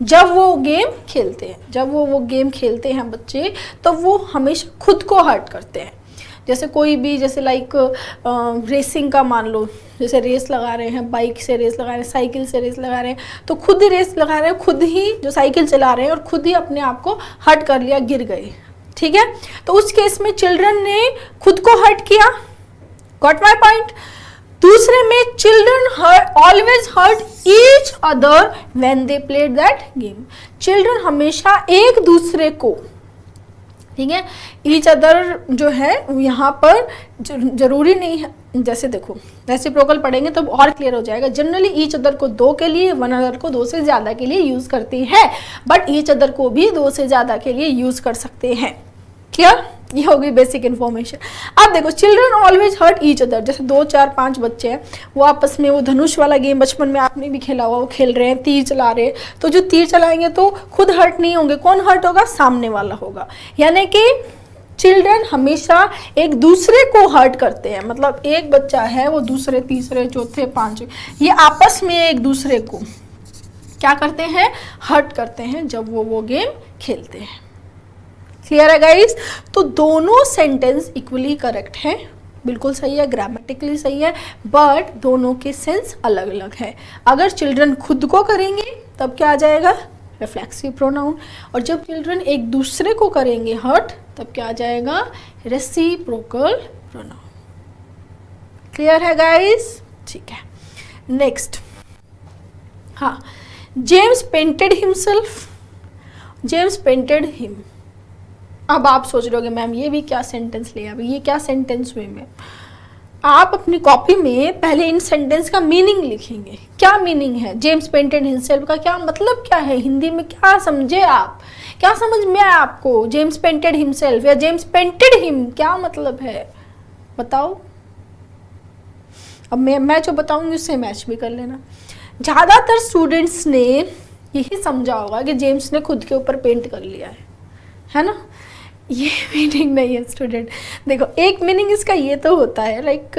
A: जब वो गेम खेलते हैं। जब वो गेम खेलते हैं बच्चे, तो वो हमेशा खुद को हर्ट करते हैं। जैसे कोई भी, जैसे लाइक रेसिंग का मान लो, जैसे रेस लगा रहे हैं, बाइक से रेस लगा रहे हैं, साइकिल से रेस लगा रहे हैं, तो खुद ही रेस लगा रहे हैं, खुद ही जो साइकिल चला रहे हैं और खुद ही अपने आप को हर्ट कर लिया, गिर गए। ठीक है, तो उस केस में चिल्ड्रन ने खुद को हर्ट किया। Got my point? दूसरे में children always hurt each other when they played that game. Children हमेशा एक दूसरे को, ठीक है, ईच अदर जो है यहाँ पर जरूरी नहीं है। जैसे देखो, रेसिप्रोकल पढ़ेंगे तब और क्लियर हो जाएगा। जनरली ईच अदर को दो के लिए, वन अदर को दो से ज़्यादा के लिए यूज़ करती है, बट ईच अदर को भी दो से ज़्यादा के लिए यूज़ कर सकते हैं। क्लियर? ये होगी बेसिक इन्फॉर्मेशन। अब देखो, children always hurt each other. जैसे 2, 4, 5 बच्चे हैं, वो आपस में वो धनुष वाला गेम बचपन में आपने भी खेला हुआ, वो खेल रहे हैं, तीर चला रहे हैं, तो जो तीर चलाएंगे तो खुद हर्ट नहीं होंगे, कौन हर्ट होगा? सामने वाला होगा। यानी कि चिल्ड्रन हमेशा एक दूसरे को हर्ट करते हैं। मतलब एक बच्चा है, वो दूसरे, तीसरे, चौथे, पांचवे, ये आपस में एक दूसरे को क्या करते हैं? हर्ट करते हैं जब वो गेम खेलते हैं। क्लियर है गाइस? तो दोनों सेंटेंस इक्वली करेक्ट है, बिल्कुल सही है, ग्रामेटिकली सही है, बट दोनों के सेंस अलग अलग है। अगर चिल्ड्रन खुद को करेंगे तब क्या आ जाएगा? रिफ्लेक्सिव प्रोनाउन, और जब चिल्ड्रन एक दूसरे को करेंगे हर्ट तब क्या आ जाएगा? Reciprocal pronoun. क्लियर है गाइस? ठीक है, नेक्स्ट, हाँ, James painted himself. James painted him. अब आप सोच रहे होगे मैम ये भी क्या सेंटेंस लिया, अभी ये क्या सेंटेंस हुए में? आप अपनी कॉपी में पहले इन सेंटेंस का मीनिंग लिखेंगे। क्या मीनिंग है? जेम्स पेंटेड हिमसेल्फ का क्या मतलब क्या है? हिंदी में क्या समझे आप? क्या समझ में आया आपको? जेम्स पेंटेड हिमसेल्फ या जेम्स पेंटेड हिम क्या मतलब है? बताओ। अब मैं जो बताऊंगी उससे मैच भी कर लेना। ज़्यादातर स्टूडेंट्स ने यही समझा होगा कि जेम्स ने खुद के ऊपर पेंट कर लिया है ना? ये मीनिंग नहीं है स्टूडेंट। देखो, एक मीनिंग इसका ये तो होता है लाइक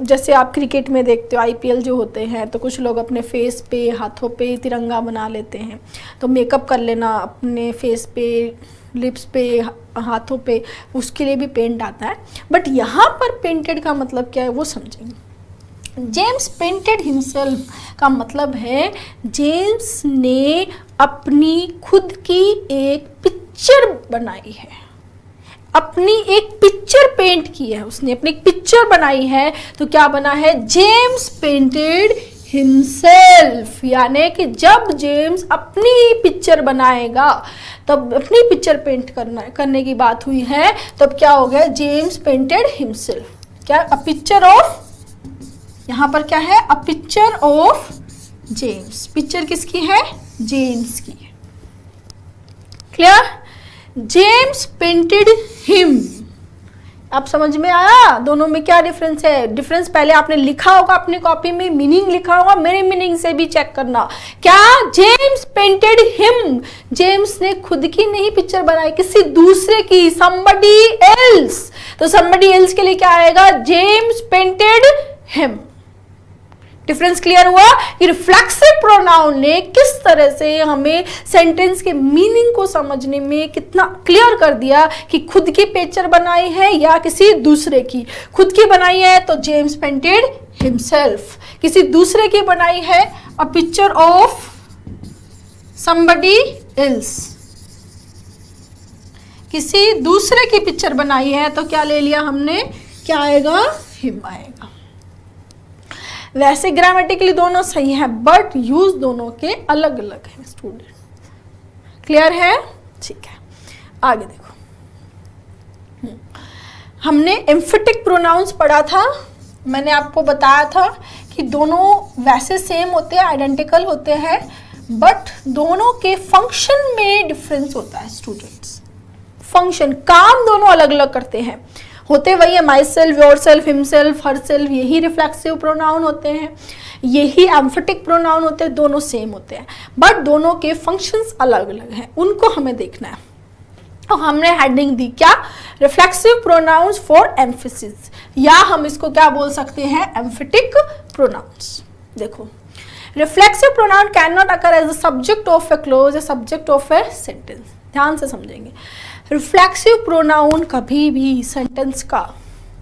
A: जैसे आप क्रिकेट में देखते हो आईपीएल जो होते हैं, तो कुछ लोग अपने फेस पे, हाथों पे तिरंगा बना लेते हैं। तो मेकअप कर लेना अपने फेस पे, लिप्स पे, हाथों पे, उसके लिए भी पेंट आता है। बट यहाँ पर पेंटेड का मतलब क्या है वो समझेंगे। जेम्स पेंटेड हिमसेल्फ का मतलब है जेम्स ने अपनी खुद की एक पिक्चर बनाई है, अपनी एक पिक्चर पेंट की है, उसने अपनी एक पिक्चर बनाई है। तो क्या बना है? James painted himself. यानी कि जब जेम्स अपनी पिक्चर बनाएगा, तब अपनी पिक्चर पेंट करने की बात हुई है, तब क्या हो गया? James painted himself. क्या? अ पिक्चर ऑफ, यहाँ पर क्या है? A picture of James. Picture किसकी है? जेम्स की। क्लियर? James painted him. अब समझ में आया दोनों में क्या डिफरेंस है? डिफरेंस पहले आपने लिखा होगा अपनी कॉपी में, मीनिंग लिखा होगा, मेरे मीनिंग से भी चेक करना। क्या? जेम्स पेंटेड हिम, जेम्स ने खुद की नहीं पिक्चर बनाई, किसी दूसरे की, somebody else। तो somebody else के लिए क्या आएगा? James painted him. Difference clear हुआ कि रिफ्लेक्सिव प्रोनाउन ने किस तरह से हमें सेंटेंस के मीनिंग को समझने में कितना क्लियर कर दिया कि खुद की पिक्चर बनाई है या किसी दूसरे की। खुद की बनाई है तो जेम्स पेंटेड हिमसेल्फ, किसी दूसरे की बनाई है a picture of somebody else, किसी दूसरे की पिक्चर बनाई है तो क्या ले लिया हमने? क्या आएगा? हिम आएगा। वैसे ग्रामेटिकली दोनों सही है, बट यूज दोनों के अलग अलग है स्टूडेंट। क्लियर है? ठीक है, आगे देखो। हमने एम्फेटिक प्रोनाउंस पढ़ा था। मैंने आपको बताया था कि दोनों वैसे सेम होते हैं, आइडेंटिकल होते हैं, बट दोनों के फंक्शन में डिफरेंस होता है स्टूडेंट्स। फंक्शन, काम दोनों अलग अलग करते हैं, होते वही है। My self, your self, himself, her self, यही रिफ्लेक्सिव प्रोनाउन होते हैं, यही एम्फेटिक प्रोनाउन होते हैं, दोनों सेम होते हैं, बट दोनों के फंक्शंस अलग अलग हैं, उनको हमें देखना है। तो हमने हेडिंग दी क्या? रिफ्लेक्सिव प्रोनाउंस फॉर एम्फेसिस, या हम इसको क्या बोल सकते हैं? Emphatic pronouns. देखो, reflexive pronoun cannot occur as a subject of a clause, a subject of a sentence. ध्यान से समझेंगे, रिफ्लेक्सिव प्रोनाउन कभी भी सेंटेंस का,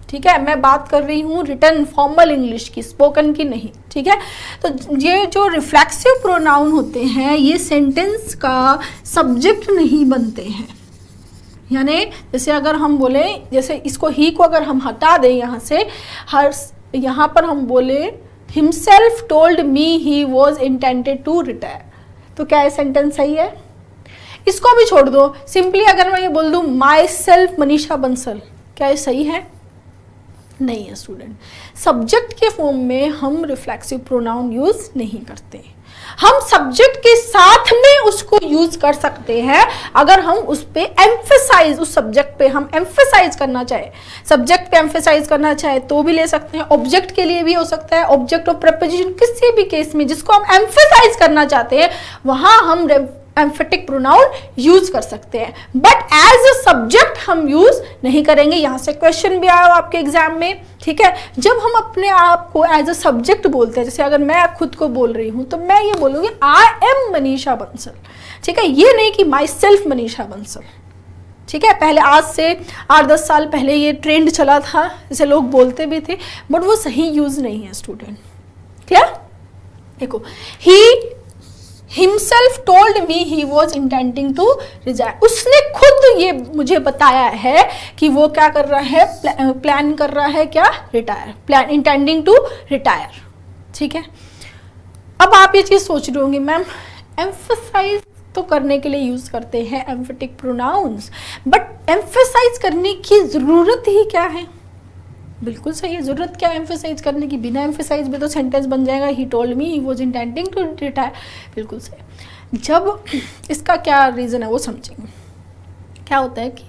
A: ठीक है, मैं बात कर रही हूँ रिटन फॉर्मल इंग्लिश की, स्पोकन की नहीं, ठीक है। तो ये जो रिफ्लेक्सिव प्रोनाउन होते हैं ये सेंटेंस का सब्जेक्ट नहीं बनते हैं। यानी जैसे अगर हम बोले, जैसे इसको ही को अगर हम हटा दें यहाँ से, हर यहाँ पर हम बोले himself told me he was intended to retire, तो क्या ये सेंटेंस सही है? इसको भी छोड़ दो, सिंपली अगर मैं ये बोल दूं माई सेल्फ मनीषा बंसल, क्या ये सही है? नहीं है स्टूडेंट। सब्जेक्ट के फॉर्म में हम रिफ्लेक्सिव प्रोनाउन यूज नहीं करते। हम सब्जेक्ट के साथ में उसको यूज कर सकते हैं अगर हम उस पे एम्फेसाइज, उस सब्जेक्ट पे हम एम्फेसाइज करना चाहे, सब्जेक्ट पे एम्फेसाइज करना चाहे तो भी ले सकते हैं। ऑब्जेक्ट के लिए भी हो सकता है, ऑब्जेक्ट ऑफ प्रपोजिशन, किसी भी केस में जिसको हम एम्फेसाइज करना चाहते हैं वहां हम एम्फेटिक प्रोनाउन यूज कर सकते हैं, बट एज अ सब्जेक्ट हम यूज नहीं करेंगे। यहां से क्वेश्चन भी आया आपके एग्जाम में, ठीक है। जब हम अपने आप को एज अ सब्जेक्ट बोलते हैं, जैसे अगर मैं खुद को बोल रही हूं तो मैं ये बोलूंगी आई एम मनीषा बंसल, ठीक है, ये नहीं कि माई सेल्फ मनीषा बंसल, ठीक है। पहले आज से 8-10 साल पहले ये ट्रेंड चला था, जैसे लोग बोलते भी थे, बट वो सही यूज नहीं है स्टूडेंट। क्लियर? देखो, ही himself told me he was intending to resign, उसने खुद ये मुझे बताया है कि वो क्या कर रहा है, प्लान कर रहा है क्या? Retire, plan intending to retire, ठीक है। अब आप ये चीज सोच रहे होंगे मैम एम्फेसाइज तो करने के लिए यूज करते हैं एम्फेटिक प्रोनाउंस, बट एम्फेसाइज करने की जरूरत ही क्या है? बिल्कुल सही है, जरूरत क्या है एम्फेसाइज करने की, बिना एम्फेसाइज में तो सेंटेंस बन जाएगा he told me he was intending to retire. बिल्कुल सही। जब इसका क्या रीज़न है वो समझेंगे। क्या होता है कि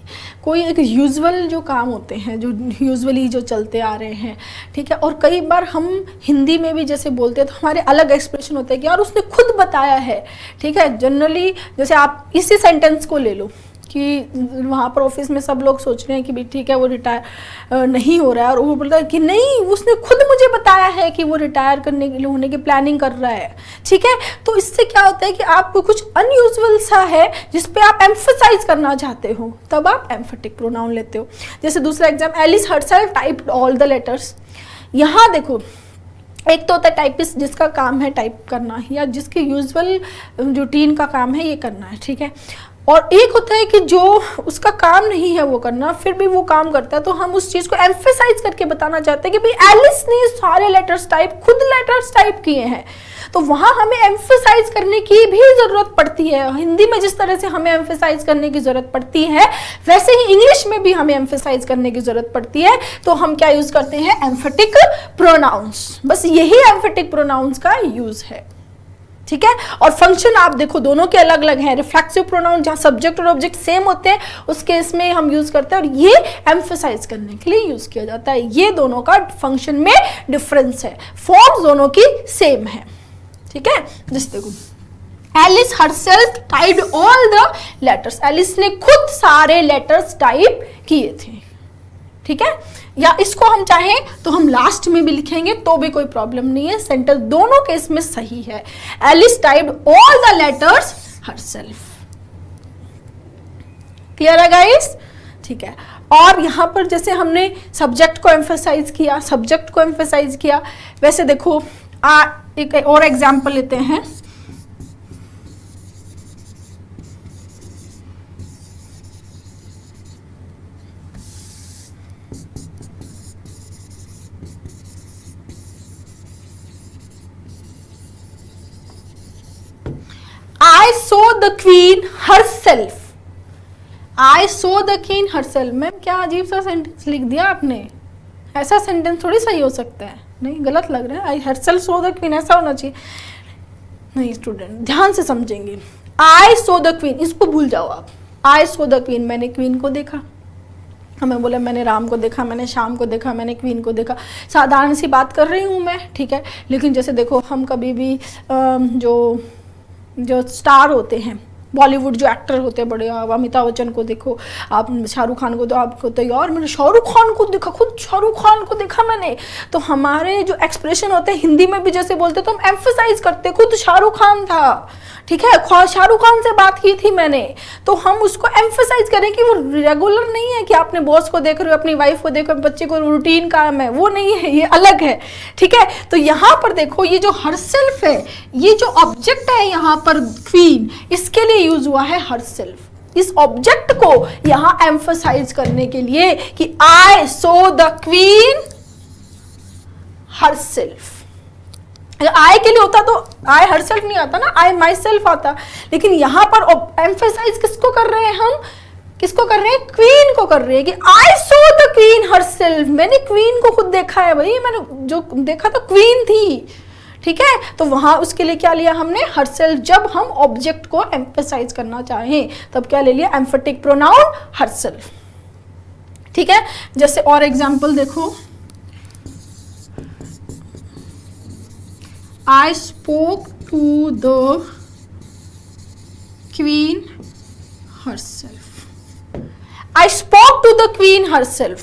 A: कोई एक यूजुअल जो काम होते हैं, जो यूजुअली जो चलते आ रहे हैं, ठीक है, और कई बार हम हिंदी में भी जैसे बोलते हैं तो हमारे अलग एक्सप्रेशन होते हैं कि यार उसने खुद बताया है, ठीक है। जनरली जैसे आप इसी सेंटेंस को ले लो कि वहाँ पर ऑफिस में सब लोग सोच रहे हैं कि भाई ठीक है वो रिटायर नहीं हो रहा है, और वो बोलता है कि नहीं उसने खुद मुझे बताया है कि वो रिटायर करने के लिए होने की प्लानिंग कर रहा है, ठीक है। तो इससे क्या होता है कि आपको कुछ अनयूजुअल सा है जिस पे आप एम्फसाइज करना चाहते हो, तब आप एम्फेटिक प्रोनाउन लेते हो। जैसे दूसरा exam, Alice herself typed all the letters. यहाँ देखो, एक तो होता है टाइपिस्ट जिसका काम है टाइप करना या जिसके यूजुअल रूटीन का काम है ये करना है, ठीक है, और एक होता है कि जो उसका काम नहीं है वो करना, फिर भी वो काम करता है, तो हम उस चीज़ को एम्फेसाइज करके बताना चाहते हैं कि भाई एलिस ने सारे लेटर्स टाइप खुद लेटर्स टाइप किए हैं। तो वहाँ हमें एम्फेसाइज करने की भी ज़रूरत पड़ती है। हिंदी में जिस तरह से हमें एम्फेसाइज करने की ज़रूरत पड़ती है वैसे ही इंग्लिश में भी हमें एम्फेसाइज करने की ज़रूरत पड़ती है। तो हम क्या यूज़ करते हैं, एम्फेटिक प्रोनाउंस। बस यही एम्फेटिक प्रोनाउंस का यूज़ है, ठीक है। और फंक्शन आप देखो दोनों के अलग अलग हैं। रिफ्लेक्सिव प्रोनाउन जहाँ सब्जेक्ट और ऑब्जेक्ट सेम होते हैं उस केस में हम यूज करते हैं, और ये एम्फसाइज करने के लिए यूज किया जाता है। ये दोनों का फंक्शन में डिफरेंस है, फॉर्म दोनों की सेम है, ठीक है। जैसे देखो, Alice herself typed all the letters. Alice ने खुद सारे लेटर्स टाइप किए थे, ठीक है। या इसको हम चाहें तो हम लास्ट में भी लिखेंगे तो भी कोई प्रॉब्लम नहीं है, सेंटेंस दोनों केस में सही है। Alice typed all the letters herself. Clear है गाइस, ठीक है। और यहां पर जैसे हमने सब्जेक्ट को एम्फसाइज किया, वैसे देखो एक और एग्जांपल लेते हैं। I saw the queen herself. I saw the queen herself। Ma'am क्या अजीब सा सेंटेंस लिख दिया आपने, ऐसा सेंटेंस थोड़ी सही हो सकता है, नहीं गलत लग रहा है। I herself saw the queen ऐसा होना चाहिए। नहीं स्टूडेंट ध्यान से समझेंगे, I saw the queen इसको भूल जाओ आप। I saw the queen, मैंने क्वीन को देखा। हमें बोला मैंने राम को देखा, मैंने शाम को देखा, मैंने क्वीन को देखा। साधारण सी बात कर रही हूँ मैं, ठीक है। लेकिन जैसे देखो हम कभी भी जो स्टार होते हैं बॉलीवुड, जो एक्टर होते हैं बड़े, आप अमिताभ बच्चन को देखो, आप शाहरुख खान को, तो आपको तो यार मैंने शाहरुख खान को देखा, खुद शाहरुख खान को देखा मैंने। तो हमारे जो एक्सप्रेशन होते हैं हिंदी में भी जैसे बोलते तो हम एम्फसाइज करते खुद शाहरुख खान था, ठीक है, शाहरुख खान से बात की थी मैंने। तो हम उसको एम्फसाइज करें कि वो रेगुलर नहीं है कि आपने बॉस को देख रहे हो, अपनी वाइफ को देख रहे हो, बच्चे को रूटीन काम है, वो नहीं है, ये अलग है, ठीक है। तो यहाँ पर देखो ये जो हरसेल्फ है, ये जो ऑब्जेक्ट है यहाँ पर क्वीन, इसके लिए यूज हुआ है हरसेल्फ। इस ऑब्जेक्ट को यहाँ एम्फसाइज करने के लिए कि आई सो द क्वीन हरसेल्फ। अगर आई के लिए होता तो आई हरसेल्फ नहीं आता ना, आई माई सेल्फ आता। लेकिन यहां पर एम्फेसाइज किसको कर रहे हैं हम, किसको कर रहे हैं, क्वीन को कर रहे हैं कि आई सो द क्वीन हरसेल्फ। मैंने क्वीन को खुद देखा है भाई, मैंने जो देखा तो क्वीन थी, ठीक है। तो वहां उसके लिए क्या लिया हमने, हरसेल्फ। जब हम ऑब्जेक्ट को एम्फेसाइज करना चाहें तब क्या ले लिया, एम्फेटिक प्रोनाउन हरसेल्फ, ठीक है। जैसे और एग्जाम्पल देखो, I spoke to the queen herself. I spoke to the queen herself.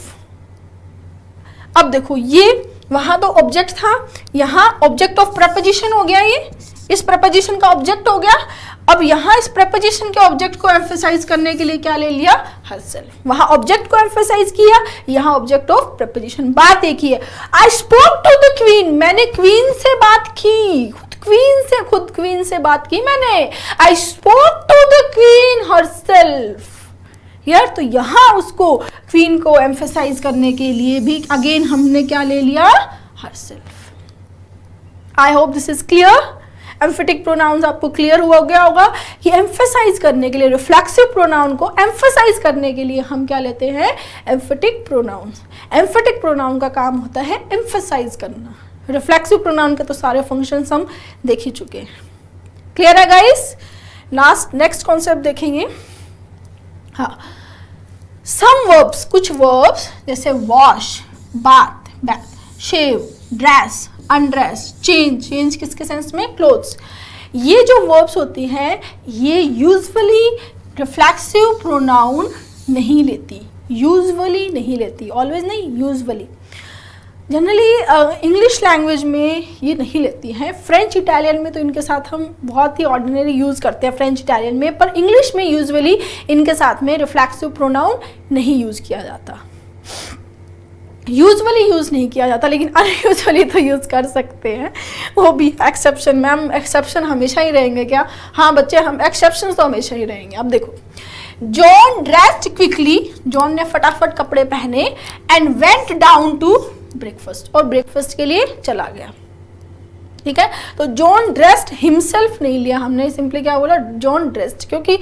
A: अब देखो ये वहां तो ऑब्जेक्ट था, यहाँ ऑब्जेक्ट ऑफ प्रपोजिशन हो गया, ये इस प्रपोजिशन का ऑब्जेक्ट हो गया। अब यहाँ इस प्रपोजिशन के ऑब्जेक्ट को एम्फसाइज करने के लिए क्या ले लिया, हरसेल्फ। वहां ऑब्जेक्ट को एम्फसाइज किया, यहाँ ऑब्जेक्ट ऑफ प्रपोजिशन। बात एक ही है, I spoke to the queen, मैंने क्वीन से बात की, खुद क्वीन से बात की मैंने। I spoke to the queen herself यार। तो यहाँ उसको क्वीन को एम्फसाइज करने के लिए भी अगेन हमने क्या ले लिया, herself. I hope this is clear. Emphatic pronouns आपको क्लियर हुआ गया होगा कि एम्फेसाइज करने के लिए, रिफ्लेक्सिव प्रोनाउन को एम्फेसाइज करने के लिए हम क्या लेते हैं, एम्फेटिक प्रोनाउंस। एम्फेटिक प्रोनाउन का काम होता है एम्फेसाइज करना। रिफ्लेक्सिव प्रोनाउन के तो सारे फंक्शंस हम देख ही चुके हैं। क्लियर है गाइस? नेक्स्ट कॉन्सेप्ट देखेंगे। हाँ, सम वर्ब्स, कुछ वर्ब्स जैसे वॉश, बाथ, शेव, ड्रेस, अनड्रेस, चेंज किसके सेंस में, क्लोथ्स, ये जो वर्ब्स होती हैं ये यूजुअली रिफ्लेक्सिव प्रोनाउन नहीं लेती, यूजुअली नहीं लेती, ऑलवेज नहीं, यूजुअली। जनरली इंग्लिश लैंग्वेज में ये नहीं लेती हैं। फ्रेंच इटालियन में तो इनके साथ हम बहुत ही ऑर्डिनरी यूज़ करते हैं फ्रेंच इटालियन में, पर इंग्लिश में यूजुअली इनके साथ में रिफ्लेक्सिव प्रोनाउन नहीं यूज़ किया जाता। यूजुअली यूज़ नहीं किया जाता, लेकिन अनयूजुअली तो यूज़ कर सकते हैं, वो भी एक्सेप्शन। मैम एक्सेप्शन हमेशा ही रहेंगे क्या? हाँ बच्चे, हम एक्सेप्शन तो हमेशा ही रहेंगे। अब देखो, जॉन ड्रेस्ड क्विकली, जॉन ने फटाफट कपड़े पहने, and went down to breakfast, और ब्रेकफास्ट के लिए चला गया। ठीक है, तो जॉन ड्रेस्ड हिमसेल्फ नहीं लिया हमने, सिंपली क्या बोला, जॉन ड्रेस्ड, क्योंकि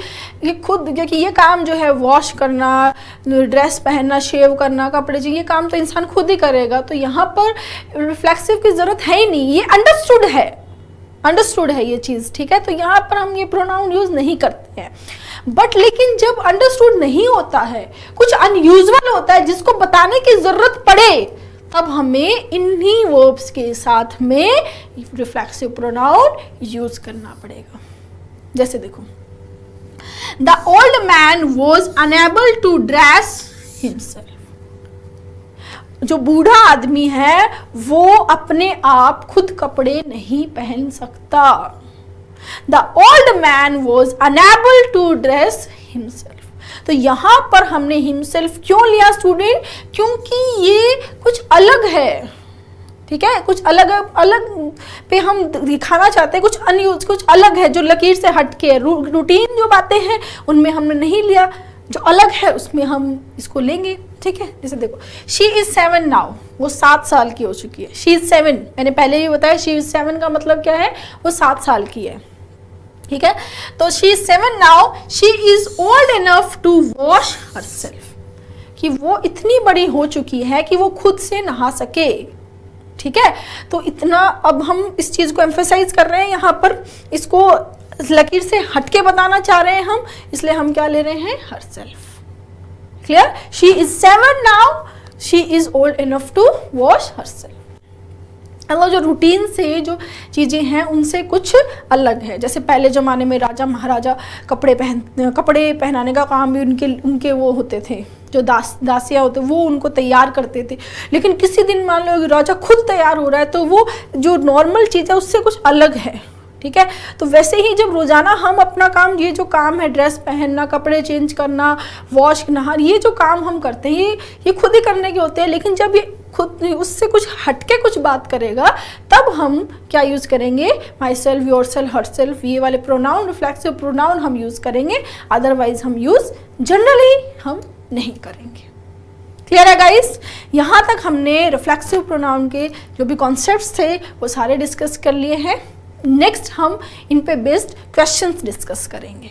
A: ये खुद, क्योंकि ये काम जो है वॉश करना, ड्रेस पहनना, शेव करना, कपड़े जो, ये काम तो इंसान खुद ही करेगा, तो यहाँ पर रिफ्लेक्सिव की जरूरत है ही नहीं, ये अंडरस्टूड है ये चीज़। ठीक है, तो यहाँ पर हम ये प्रोनाउन यूज नहीं करते हैं। बट लेकिन जब अंडरस्टूड नहीं होता है, कुछ अनयूजुअल होता है जिसको बताने की जरूरत पड़े, तब हमें इन्हीं वर्ब्स के साथ में रिफ्लेक्सिव प्रोनाउन यूज करना पड़ेगा। जैसे देखो, the old man was unable to dress himself, जो बूढ़ा आदमी है वो अपने आप खुद कपड़े नहीं पहन सकता। The old man was unable to dress himself. तो यहां पर हमने हिमसेल्फ क्यों लिया स्टूडेंट? क्योंकि ये कुछ अलग है। ठीक है, कुछ अलग पे हम दिखाना चाहते हैं, कुछ अनयूज, कुछ अलग है जो लकीर से हटके है। रूटीन जो बातें हैं उनमें हमने नहीं लिया, जो अलग है उसमें हम इसको लेंगे। ठीक है, जैसे देखो, शी इज 7 नाउ, वो 7 साल की हो चुकी है। शी इज 7, मैंने पहले ही बताया शी इज 7 का मतलब क्या है, वो 7 साल की है। ठीक है, तो she is 7 now, she is old enough to wash herself, कि वो इतनी बड़ी हो चुकी है कि वो खुद से नहा सके। ठीक है, तो इतना अब हम इस चीज को एम्फेसाइज कर रहे हैं यहाँ पर, इसको लकीर से हटके बताना चाह रहे हैं हम, इसलिए हम क्या ले रहे हैं, herself. Clear? She is 7 now, she is old enough to wash herself. मतलब जो रूटीन से जो चीज़ें हैं उनसे कुछ अलग है। जैसे पहले ज़माने में राजा महाराजा कपड़े पहनाने का काम भी उनके वो होते थे, जो दासियाँ होते, वो उनको तैयार करते थे। लेकिन किसी दिन मान लो राजा खुद तैयार हो रहा है, तो वो जो नॉर्मल चीज़ है उससे कुछ अलग है। ठीक है, तो वैसे ही जब रोज़ाना हम अपना काम, ये जो काम है ड्रेस पहनना, कपड़े चेंज करना, वॉश नहा, ये जो काम हम करते हैं ये खुद ही करने के होते हैं। लेकिन जब ये खुद उससे कुछ हटके कुछ बात करेगा, तब हम क्या यूज़ करेंगे, my self, your self, her self, ये वाले प्रोनाउन, रिफ्लेक्सिव प्रोनाउन हम यूज़ करेंगे। अदरवाइज हम यूज़ जनरली हम नहीं करेंगे। क्लियर है गाइस? यहाँ तक हमने रिफ्लेक्सिव प्रोनाउन के जो भी कॉन्सेप्ट्स थे वो सारे डिस्कस कर लिए हैं। नेक्स्ट हम इन पे बेस्ड क्वेश्चंस डिस्कस करेंगे।